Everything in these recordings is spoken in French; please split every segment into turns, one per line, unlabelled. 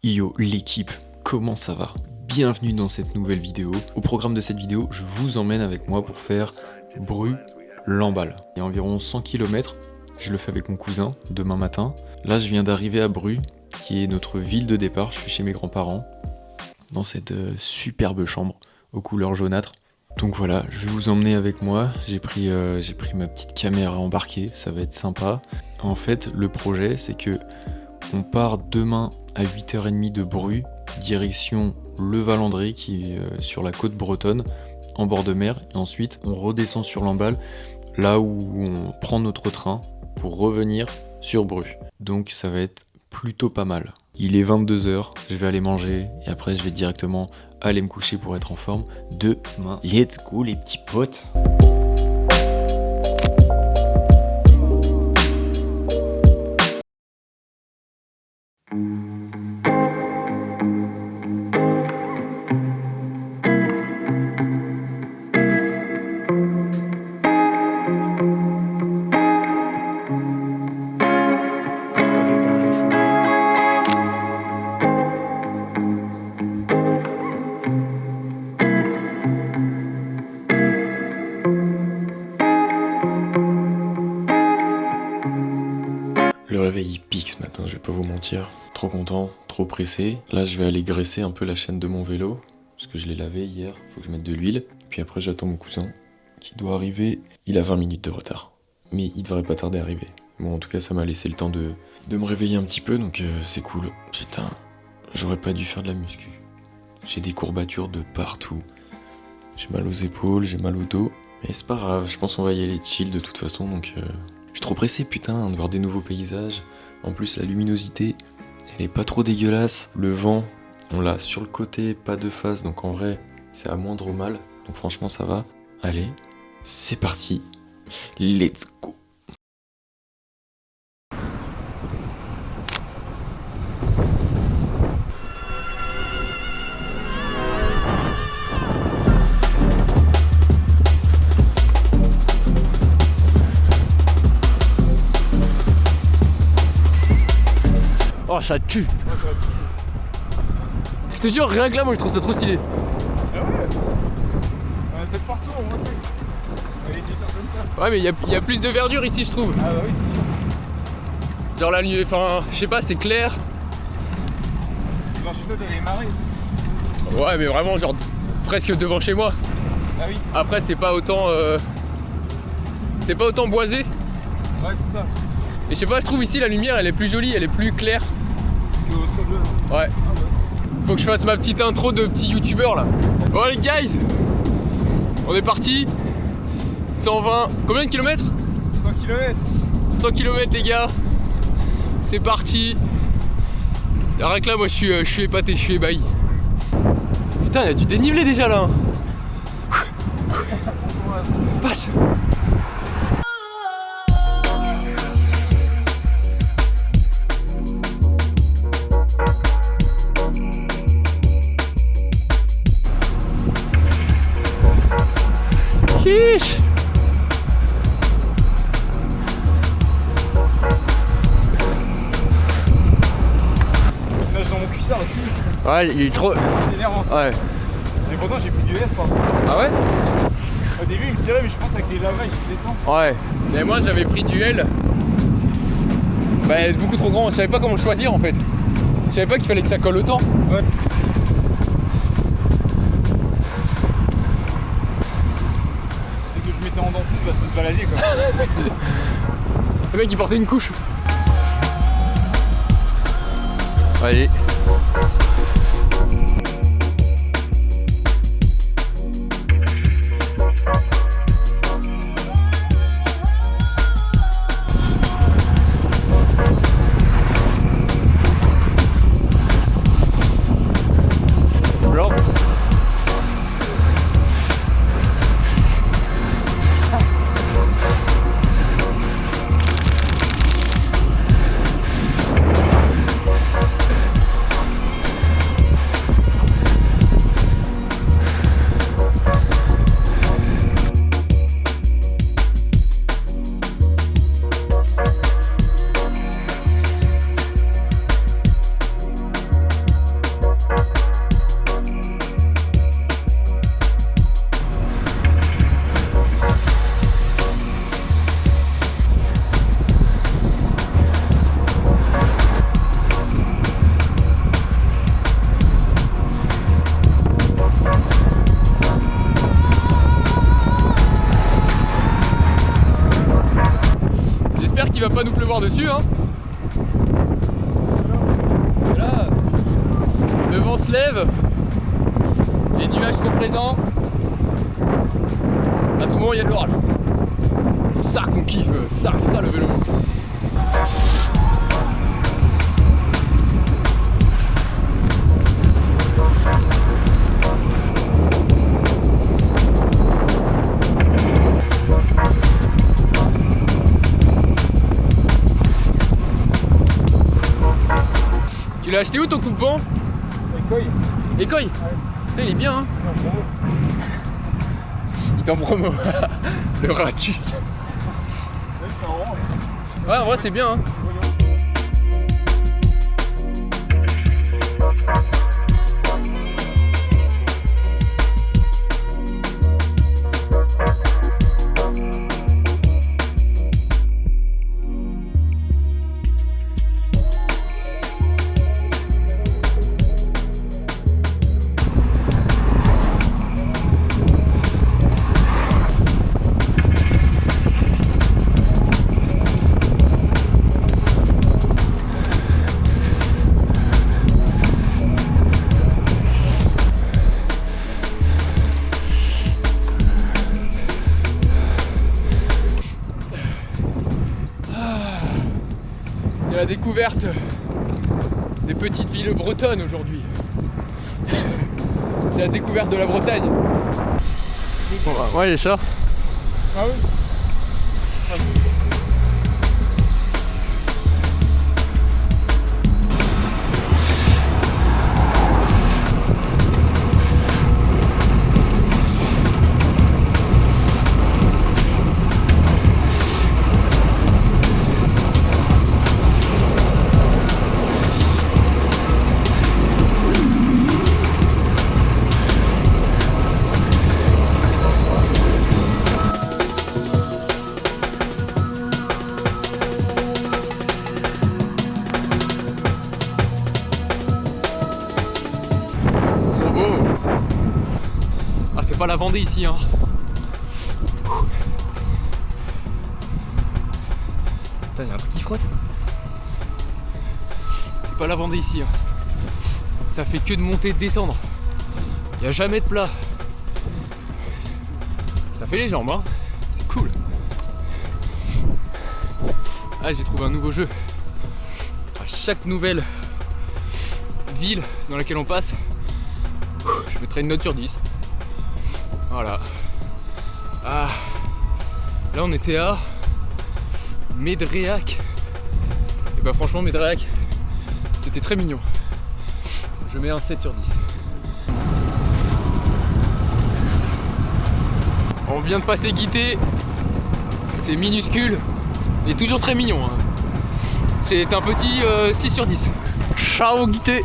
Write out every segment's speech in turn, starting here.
Yo l'équipe, comment ça va? Bienvenue dans cette nouvelle vidéo. Au programme de cette vidéo, je vous emmène avec moi pour faire Bru-Lamballe. Il y a environ 100 km, je le fais avec mon cousin demain matin. Là je viens d'arriver à Bru, qui est notre ville de départ. Je suis chez mes grands-parents, dans cette superbe chambre aux couleurs jaunâtres. Donc voilà, je vais vous emmener avec moi. J'ai pris ma petite caméra embarquée, ça va être sympa. En fait, le projet, c'est que on part demain à 8h30 de Bru, direction Le Valandré, qui est sur la côte bretonne, en bord de mer. Et ensuite, on redescend sur Lamballe, là où on prend notre train pour revenir sur Bru. Donc ça va être plutôt pas mal. Il est 22h, je vais aller manger et après je vais directement aller me coucher pour être en forme demain. Let's go les petits potes! Le réveil il pique ce matin, je vais pas vous mentir. Trop content, trop pressé. Là je vais aller graisser un peu la chaîne de mon vélo, parce que je l'ai lavé hier, faut que je mette de l'huile. Puis après j'attends mon cousin, qui doit arriver. Il a 20 minutes de retard, mais il devrait pas tarder à arriver. Bon en tout cas ça m'a laissé le temps de me réveiller un petit peu, donc c'est cool. Putain, j'aurais pas dû faire de la muscu. J'ai des courbatures de partout. J'ai mal aux épaules, j'ai mal au dos. Mais c'est pas grave, je pense qu'on va y aller chill de toute façon, donc... Je suis trop pressé putain de voir des nouveaux paysages. En plus la luminosité, elle est pas trop dégueulasse. Le vent, on l'a sur le côté, pas de face, donc en vrai c'est à moindre mal. Donc franchement ça va. Allez, c'est parti. Let's go.
Oh ça tue. Je te jure, rien que là moi je trouve ça trop stylé.
Ah ouais. On a peut-être partout au moins.
Ouais mais il y a plus de verdure ici je trouve.
Ah bah oui c'est sûr.
Genre la nuit, enfin je sais pas, c'est clair.
Dans chez toi t'as les marées.
Ouais mais vraiment genre presque devant chez moi.
Ah oui.
Après c'est pas autant boisé.
Ouais c'est ça.
Et je sais pas, je trouve ici la lumière elle est plus jolie, elle est plus claire.
Que au sol bleu.
Ouais.
Ah ouais.
Faut que je fasse ma petite intro de petit youtubeur là. Bon les guys, on est parti. 120, combien de kilomètres?
100 km.
100 km les gars. C'est parti. Rien que là moi je suis épaté, je suis ébahi. Putain il y a du dénivelé déjà là. Vache. Chiche.
Là je dans mon cuissard aussi.
Ouais il est trop...
C'est énervant ça.
Ouais.
Mais pourtant j'ai pris du S hein.
Ah ouais?
Au début il me tirait mais je pense avec les lavages il détend.
Ouais. Mais moi j'avais pris du L. Bah beaucoup trop grand, je savais pas comment le choisir en fait. Je savais pas qu'il fallait que ça colle autant.
Ouais. Dès que je mettais en danseuse, bah ça se baladait quoi.
Le mec il portait une couche. Allez. voir dessus, hein. Parce que là, le vent se lève, les nuages sont présents. À tout moment, il y a de l'orage. Ça qu'on kiffe, ça le vélo. Tu l'as acheté où ton coupe-vent?
Écoille.
Écoille. Putain, il est bien, hein. Il est en promo. Le ratus. Ouais, en vrai, c'est bien, hein. C'est la découverte des petites villes bretonnes aujourd'hui. C'est la découverte de la Bretagne. Ouais, il y a ça.
Ah oui.
C'est pas la Vendée ici, hein. Putain, il y a un truc qui frotte. C'est pas la Vendée ici, hein. Ça fait que de monter et de descendre. Il y a jamais de plat. Ça fait les jambes, hein. C'est cool. Ah, j'ai trouvé un nouveau jeu. À chaque nouvelle ville dans laquelle on passe, je mettrai une note sur 10. Voilà. Ah. Là on était à Médréac. Et bah franchement Médréac, c'était très mignon. Je mets un 7 sur 10. On vient de passer Guité. C'est minuscule, mais toujours très mignon, hein. C'est un petit 6 sur 10. Ciao Guité.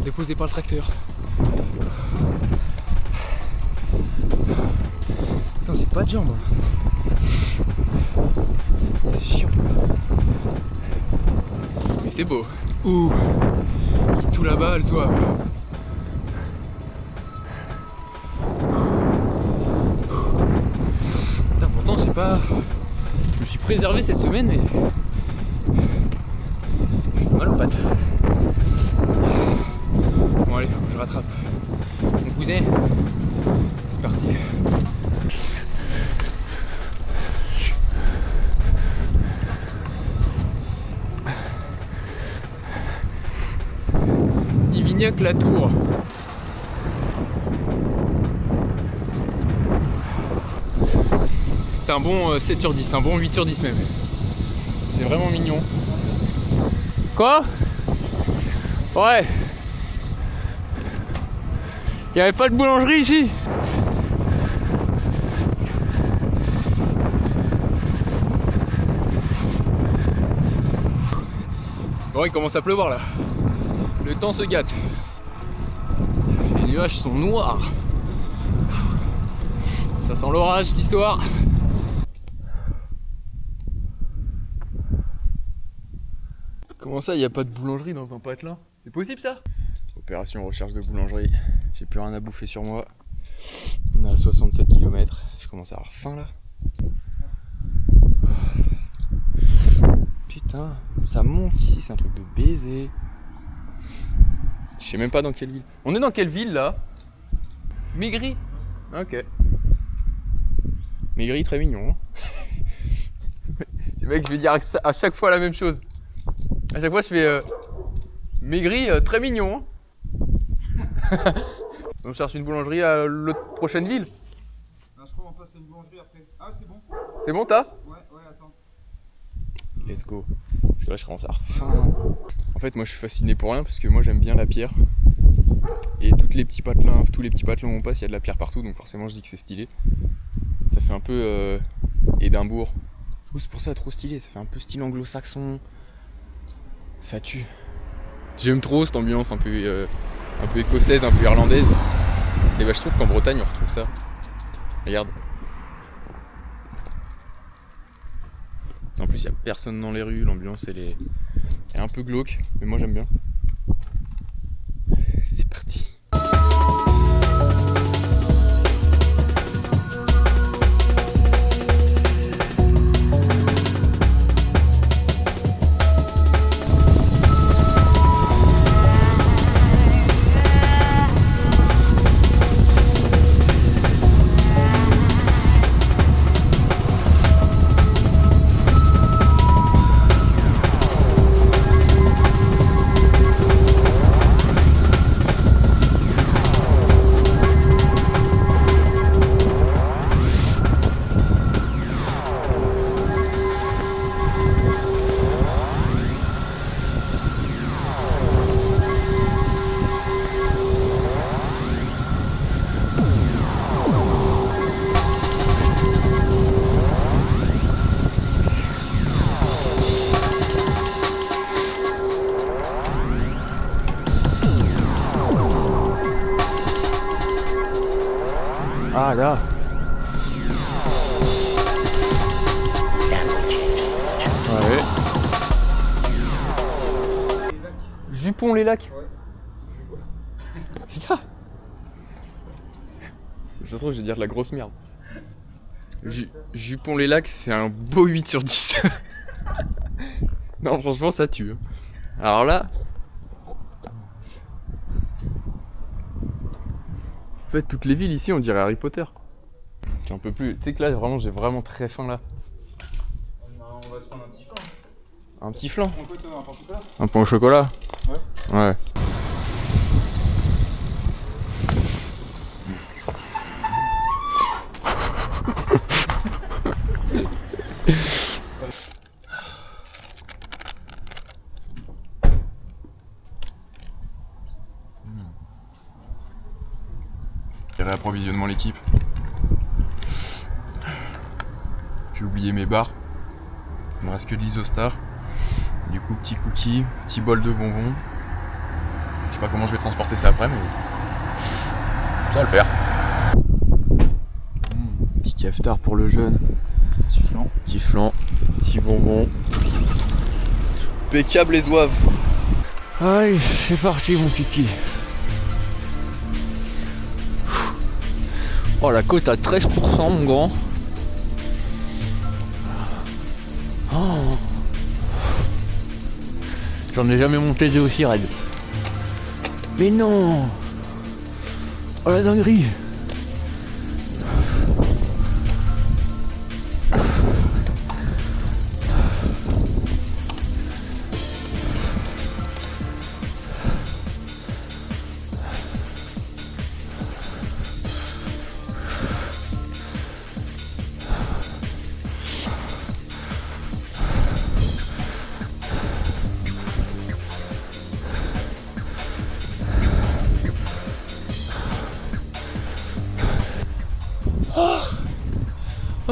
Déposé par le tracteur. Putain, j'ai pas de jambes. C'est chiant. Mais c'est beau. Ouh. Tout là-bas, le toit. Putain, pourtant, j'ai pas. Je me suis préservé cette semaine, mais. J'ai mal aux pattes. Bon allez, faut que je rattrape mon cousin. C'est parti. Lignac-la-Tour. C'est un bon 7 sur 10, un bon 8 sur 10 même. C'est vraiment mignon. Quoi? Ouais. Il n'y avait pas de boulangerie ici. Bon, il commence à pleuvoir là. Le temps se gâte. Les nuages sont noirs. Ça sent l'orage cette histoire. Comment ça, il n'y a pas de boulangerie dans un patelin? C'est possible ça? Opération recherche de boulangerie. J'ai plus rien à bouffer sur moi. On est à 67 km. Je commence à avoir faim là. Putain, ça monte ici, c'est un truc de baiser. Je sais même pas dans quelle ville. On est dans quelle ville là? Maigri. Ok. Maigri, très mignon. Hein. Mec, je vais dire à chaque fois la même chose. À chaque fois, je fais Maigri, très mignon. Hein. On cherche une boulangerie à l'autre prochaine ville.
Non, je crois qu'on passe à une boulangerie après. Ah, c'est bon.
C'est bon, t'as?
Ouais, attends.
Let's go. Parce que là, je commence à avoir faim. En fait, moi, je suis fasciné pour rien parce que moi, j'aime bien la pierre. Et tous les petits patelins où on passe, il y a de la pierre partout, donc forcément, je dis que c'est stylé. Ça fait un peu Édimbourg. C'est pour ça trop stylé. Ça fait un peu style anglo-saxon. Ça tue. J'aime trop cette ambiance un peu écossaise, un peu irlandaise. Et bah, je trouve qu'en Bretagne, on retrouve ça. Regarde. En plus, il n'y a personne dans les rues, l'ambiance elle est un peu glauque, mais moi j'aime bien. C'est parti. Ah là. Ouais. Jupon-les-Lacs. C'est ça. Ça se trouve, je vais dire de la grosse merde. Jupon-les-Lacs, c'est un beau 8 sur 10. Non, franchement, ça tue. Alors là... En fait, toutes les villes ici, on dirait Harry Potter. J'en peux plus. Tu sais que là, vraiment, j'ai vraiment très faim là.
On va se prendre un petit flan.
Un petit flan.
Un pain au chocolat.
Un pain au chocolat.
Ouais.
Ouais. Réapprovisionnement l'équipe. J'ai oublié mes barres. Il me reste que de l'Isostar. Du coup, petit cookie, petit bol de bonbons. Je sais pas comment je vais transporter ça après, mais ça va le faire. Petit cafetard pour le jeune. Petit flan, petit bonbon. Impeccable les oeufs. Allez, c'est parti mon kiki. Oh, la côte à 13% mon grand. Oh. J'en ai jamais monté des aussi raides. Mais non. Oh la dinguerie.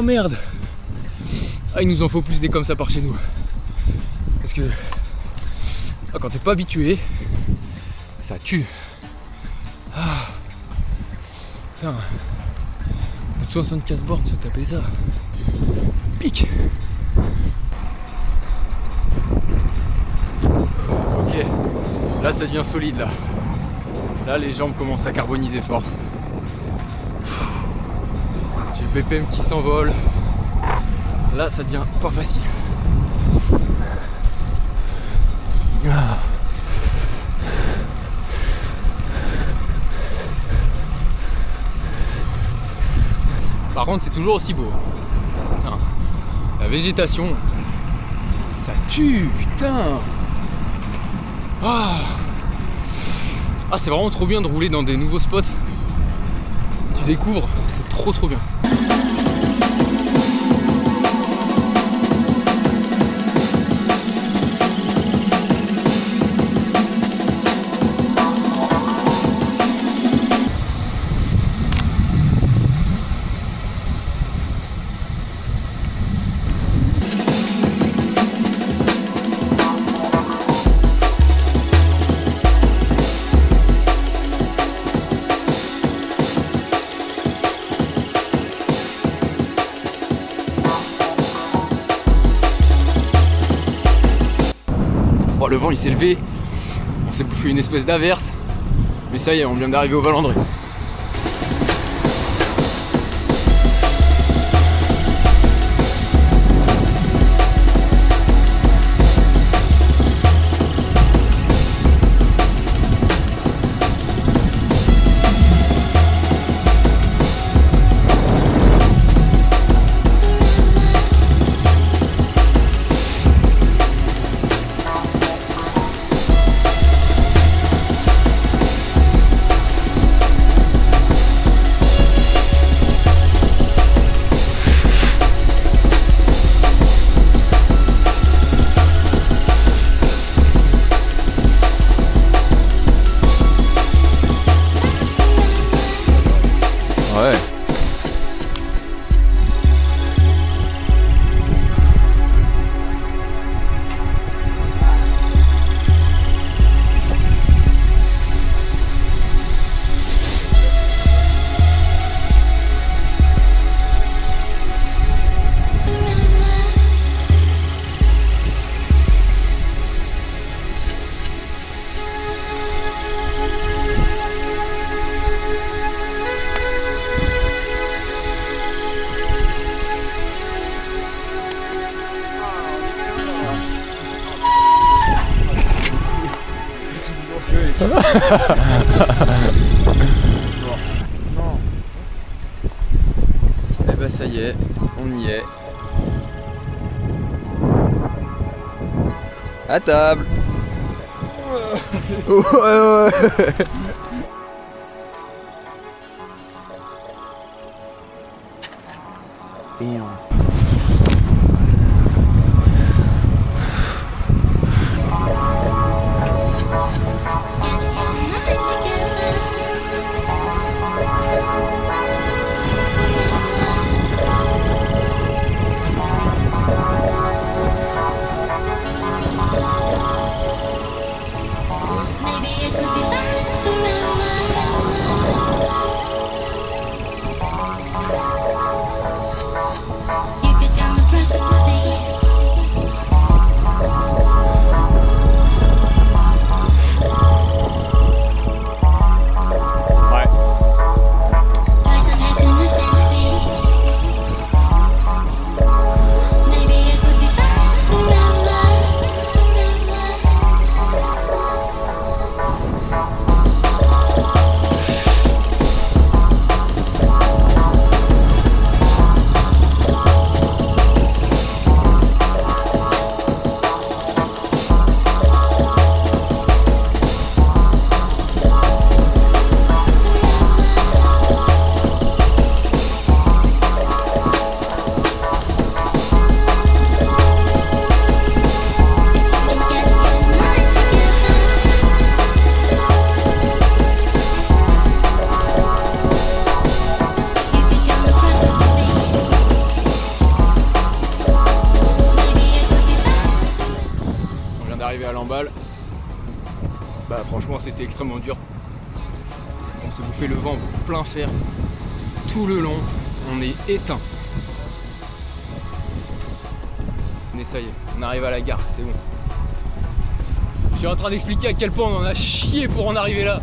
Oh merde. Ah, il nous en faut plus des comme ça par chez nous. Parce que quand t'es pas habitué, ça tue. Ah. Putain. Plus de 75 bornes se taper ça. Pique. Ok. Là ça devient solide là. Là les jambes commencent à carboniser fort. J'ai le BPM qui s'envole. Là ça devient pas facile. Ah. Par contre c'est toujours aussi beau. Putain. La végétation, ça tue, putain. Ah, c'est vraiment trop bien de rouler dans des nouveaux spots. Tu découvres, c'est trop bien. Oh, le vent il s'est levé, on s'est bouffé une espèce d'averse, mais ça y est, on vient d'arriver au Val-André. Ouais. Non. Et bah ça y est, on y est. À table. Ouais. Damn. arrivé à Lamballe, bah franchement c'était extrêmement dur. On s'est bouffé le vent plein fer. Tout le long, on est éteint. Mais ça y est, on arrive à la gare, c'est bon. Je suis en train d'expliquer à quel point on en a chié pour en arriver là.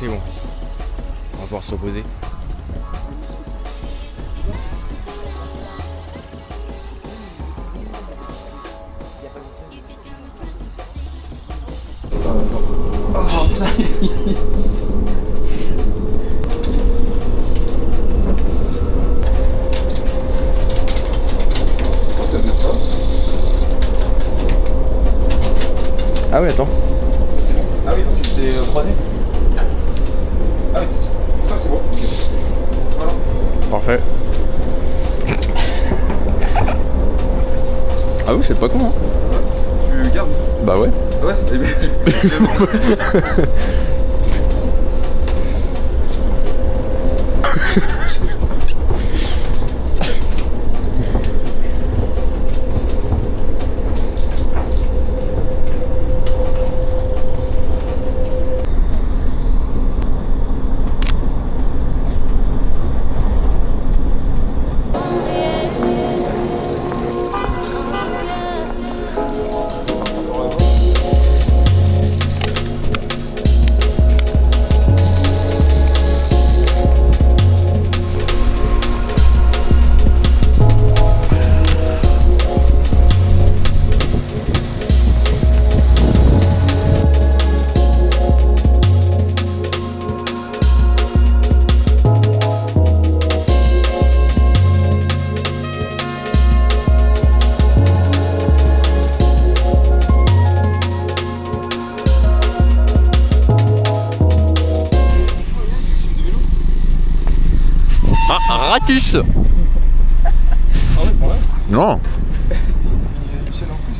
C'est bon, on va pouvoir se reposer. Ah oui, attends.
C'est bon. Ah oui, parce que j'étais croisé. Ah oui, c'est ça. Ah, c'est bon. Ok. Voilà.
Parfait. Ah oui, c'est pas con, hein.
Tu gardes?
Bah ouais.
Ouais, eh bien.
Ratus.
Ah ouais, bon, ouais.
Non.
C'est Michel en plus.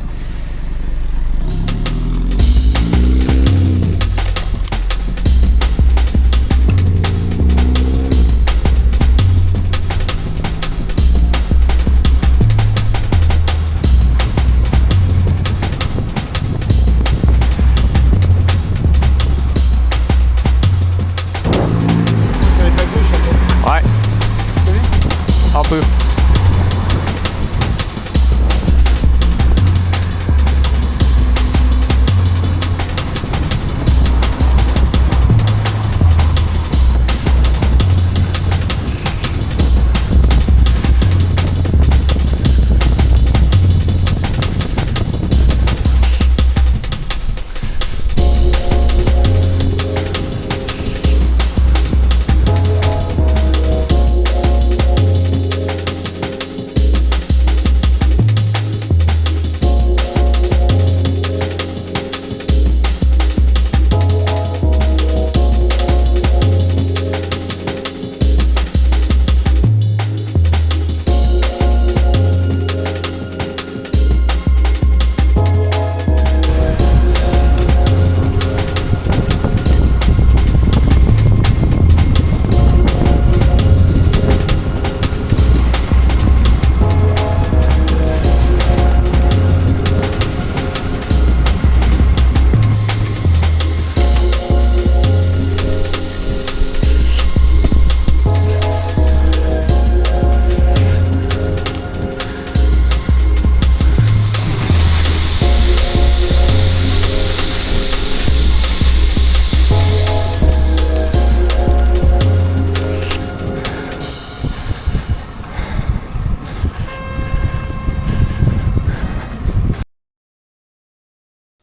Ça va être à gauche encore.
Ouais. Un peu.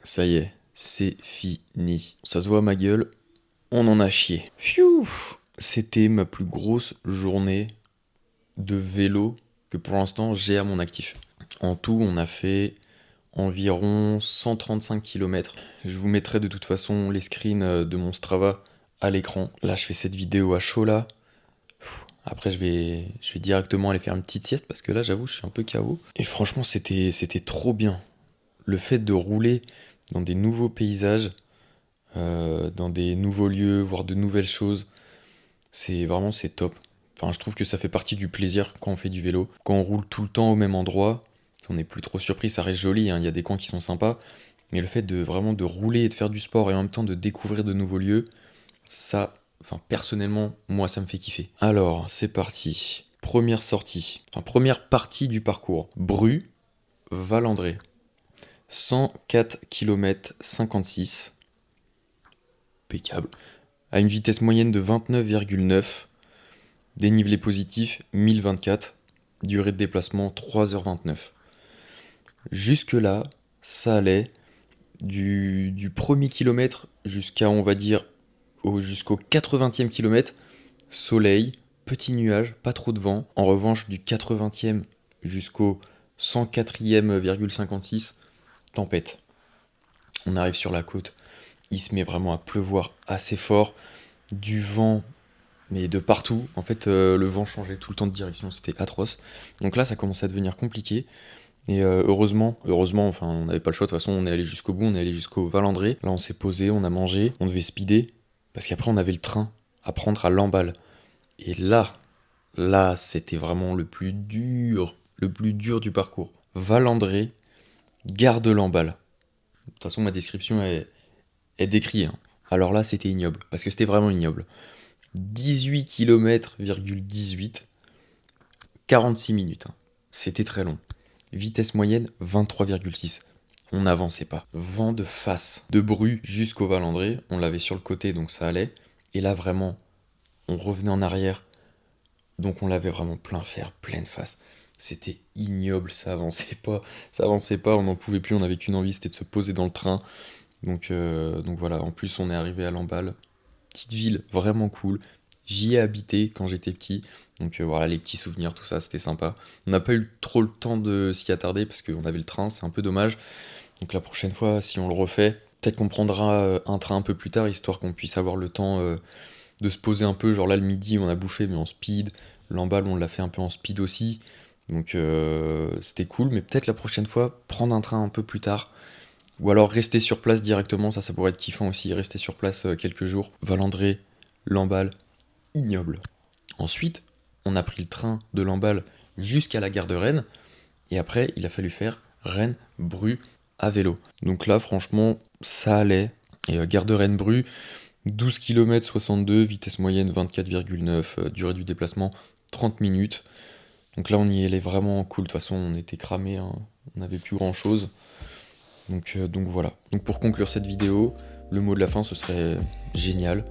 Ça y est, c'est fini. Ça se voit à ma gueule, on en a chié. Pfiou. C'était ma plus grosse journée de vélo que pour l'instant j'ai à mon actif. En tout, on a fait environ 135 km. Je vous mettrai de toute façon les screens de mon Strava à l'écran. Là, je fais cette vidéo à chaud là. Après, je vais directement aller faire une petite sieste parce que là, j'avoue, je suis un peu KO. Et franchement, c'était trop bien. Le fait de rouler dans des nouveaux paysages, dans des nouveaux lieux, voir de nouvelles choses, c'est top. Enfin, je trouve que ça fait partie du plaisir quand on fait du vélo. Quand on roule tout le temps au même endroit, on n'est plus trop surpris, ça reste joli, hein, il y a des coins qui sont sympas. Mais le fait de vraiment de rouler et de faire du sport et en même temps de découvrir de nouveaux lieux, ça... Enfin, personnellement, moi, ça me fait kiffer. Alors, c'est parti. Première sortie. Enfin, première partie du parcours. Bru, Valandré. 104 km 56. Impeccable. À une vitesse moyenne de 29,9. Dénivelé positif, 1024. Durée de déplacement, 3h29. Jusque-là, ça allait du premier kilomètre jusqu'à, on va dire, jusqu'au 80e kilomètre, soleil, petit nuage, pas trop de vent. En revanche, du 80e jusqu'au 104e,56, tempête. On arrive sur la côte, il se met vraiment à pleuvoir assez fort, du vent, mais de partout. En fait, le vent changeait tout le temps de direction, c'était atroce. Donc là, ça commençait à devenir compliqué. Et heureusement, enfin, on n'avait pas le choix, de toute façon, on est allé jusqu'au bout, on est allé jusqu'au Valandré. Là, on s'est posé, on a mangé, on devait speeder. Parce qu'après, on avait le train à prendre à Lamballe. Et là, c'était vraiment le plus dur du parcours. Valandré, gare de Lamballe. De toute façon, ma description est décrite. Hein. Alors là, c'était ignoble, parce que c'était vraiment ignoble. 18 km,18, 46 minutes. Hein. C'était très long. Vitesse moyenne, 23,6. On n'avançait pas. Vent de face, de Bru jusqu'au Valandré, on l'avait sur le côté donc ça allait. Et là vraiment, on revenait en arrière, donc on l'avait vraiment plein fer, pleine face. C'était ignoble, ça avançait pas, on n'en pouvait plus, on n'avait qu'une envie, c'était de se poser dans le train. Donc voilà, en plus on est arrivé à Lamballe, petite ville vraiment cool. J'y ai habité quand j'étais petit, donc voilà, les petits souvenirs, tout ça, c'était sympa. On n'a pas eu trop le temps de s'y attarder parce qu'on avait le train, c'est un peu dommage. Donc la prochaine fois, si on le refait, peut-être qu'on prendra un train un peu plus tard, histoire qu'on puisse avoir le temps de se poser un peu. Genre là, le midi, on a bouffé, mais en speed. Lamballe, on l'a fait un peu en speed aussi. Donc c'était cool, mais peut-être la prochaine fois, prendre un train un peu plus tard. Ou alors rester sur place directement, ça pourrait être kiffant aussi, rester sur place quelques jours. Valandré, Lamballe, ignoble. Ensuite, on a pris le train de Lamballe jusqu'à la gare de Rennes. Et après, il a fallu faire Rennes-Bru à vélo. Donc là, franchement, ça allait. Et gare de Rennes-Bru, 12 km 62, vitesse moyenne 24,9, durée du déplacement 30 minutes. Donc là, on y allait vraiment cool. De toute façon, on était cramés, hein. On n'avait plus grand-chose. Donc voilà. Donc pour conclure cette vidéo, le mot de la fin, ce serait génial.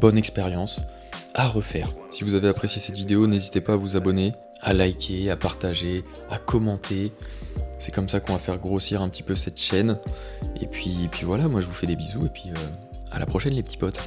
Bonne expérience à refaire. Si vous avez apprécié cette vidéo, n'hésitez pas à vous abonner, à liker, à partager, à commenter. C'est comme ça qu'on va faire grossir un petit peu cette chaîne. Et puis voilà, moi je vous fais des bisous et puis à la prochaine les petits potes.